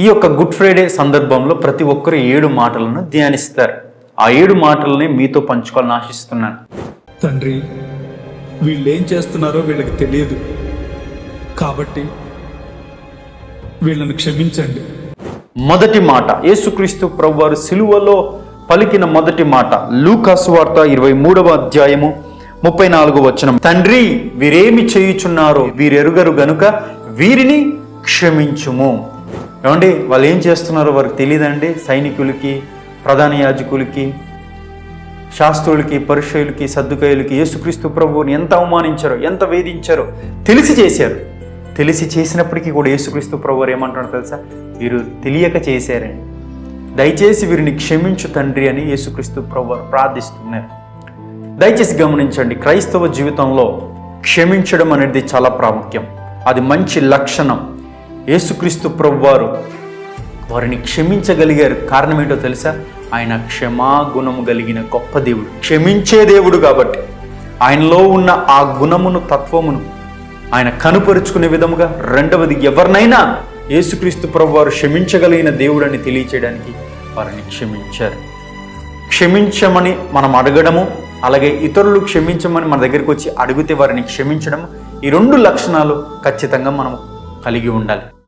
ఈ యొక్క good Friday సందర్భంలో ప్రతి ఒక్కరు 7 మాటలను ధ్యానిస్తారు. ఆ 7 మాటలని మీతో పంచుకోవాలని ఆశిస్తున్నాను. తండ్రి, వీళ్ళేం చేస్తున్నారో వీళ్ళకి తెలియదు, కాబట్టి వీళ్ళని క్షమించండి. మొదటి మాట, యేసుక్రీస్తు ప్రభువారు సిలువలో పలికిన మొదటి మాట, లూకా సువార్త 23వ అధ్యాయము 34వ వచనం. తండ్రి, వీరేమి చేయుచున్నారో వీరెరుగరు గనుక వీరిని క్షమించుము. ఏమండి, వాళ్ళు ఏం చేస్తున్నారో వారికి తెలియదండి. సైనికులకి, ప్రధాన యాజకులకి, శాస్త్రులకి, పరిసయ్యులకి, సద్దుకాయులకి యేసుక్రీస్తు ప్రభువుని ఎంత అవమానించారో, ఎంత వేధించారో తెలిసి చేశారు. తెలిసి చేసినప్పటికీ కూడా యేసుక్రీస్తు ప్రభువారు ఏమంటున్నారో తెలుసా? వీరు తెలియక చేశారండి, దయచేసి వీరిని క్షమించు తండ్రి అని యేసుక్రీస్తు ప్రభువారు ప్రార్థిస్తున్నారు. దయచేసి గమనించండి, క్రైస్తవ జీవితంలో క్షమించడం అనేది చాలా ప్రాముఖ్యం. అది మంచి లక్షణం. యేసుక్రీస్తు ప్రభువారు వారిని క్షమించగలిగారు. కారణం ఏంటో తెలుసా? ఆయన క్షమాగుణము కలిగిన గొప్ప దేవుడు, క్షమించే దేవుడు. కాబట్టి ఆయనలో ఉన్న ఆ గుణమును, తత్వమును ఆయన కనుపరుచుకునే విధముగా, రెండవది ఎవరినైనా యేసుక్రీస్తు ప్రభువారు క్షమించగలిగిన దేవుడు అని తెలియచేయడానికి వారిని క్షమించారు. క్షమించమని మనం అడగడము, అలాగే ఇతరులు క్షమించమని మన దగ్గరికి వచ్చి అడిగితే వారిని క్షమించడం, ఈ 2 లక్షణాలు ఖచ్చితంగా మనం కలిగి ఉండాలి.